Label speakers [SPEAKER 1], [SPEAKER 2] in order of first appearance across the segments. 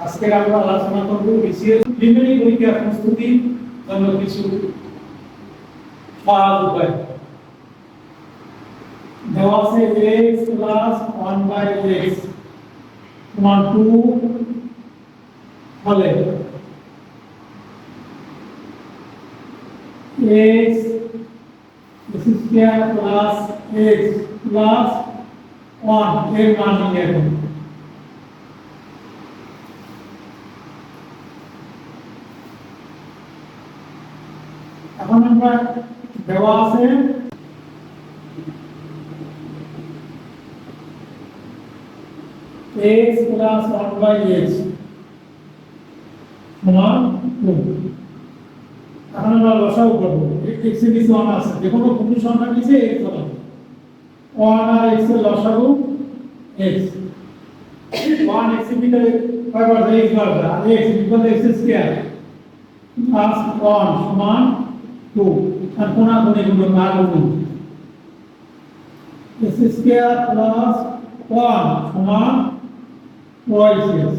[SPEAKER 1] আজকে আমরা আলোচনা করব বিসিএস প্রিলিমিনারি পরীক্ষার প্রস্তুতির জন্য কিছু সহজ উপায়। দেওয়া আছে x প্লাস 1/x সমান 2 হলে x square plus x plus 1 এর মান নির্ণয় করুন। এখন আমরা দেওয়া আছে x প্লাস 1/x সমান 2। এখন আমরা লসাগু করব। x এর নিচে 1 আছে, যে কোনো পূর্ণ সংখ্যার নিচে x হবে। 1 আর x এর লসাগু x। 1 x এর ভিতরে কয়বার যায়? x বার যায়। আর x equal x square plus 1 সমান 2। আর কোণাগুণি গুলো ভাগ করুন। x স্কয়ার প্লাস 1 সমান twice x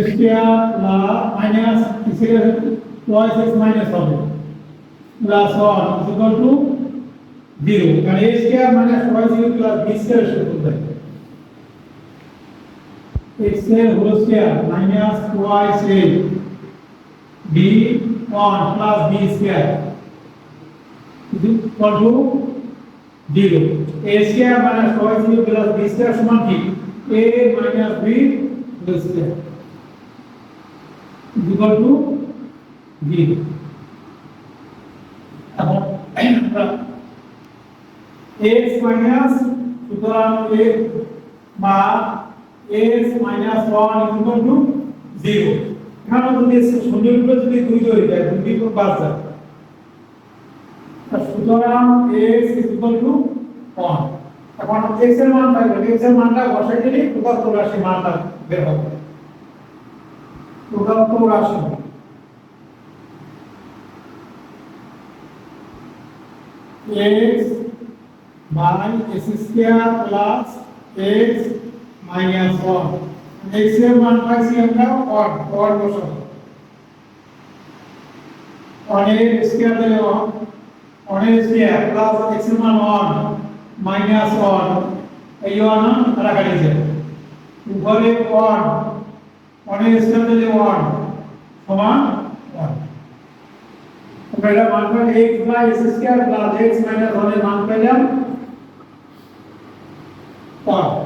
[SPEAKER 1] square plus minus x এর twice x মাইনাস হবে প্লাস 1 ইকুয়াল টু 0। কারণ a square minus twice x plus b square সূত্র দেয় x এর whole square minus twice a b 1 plus b square equal to 0। a square minus twice a plus b square সমান কি? a minus b whole square equal to 0। এখন আমরা x minus সুতরাং a বা x minus 1 equal to 0। এখানে যদি শূন্যের উপরে যদি 2 তৈরি হয়, 2 কে বাদ যায়, সুতরাং x ইকুয়াল টু 1। এখন x এর মান পাইলে x এর মানটা বসাই দিলে প্রদত্ত রাশি মানটা বের হবে। প্রদত্ত রাশি x by x square plus x minus 1। x এর মান পাইছি আমরা 1 বসাবো। 1 এর স্কয়ার দিলে 1 এর স্কয়ার প্লাস x এর মান 1 মাইনাস 1 এই 1 কাটাকাটি যায়। উপরে 1 এর স্কয়ার দিলে 1 সমান 1। আমরা এটা মান পাই x by x square plus x minus 1 এর মান পেলাম 1।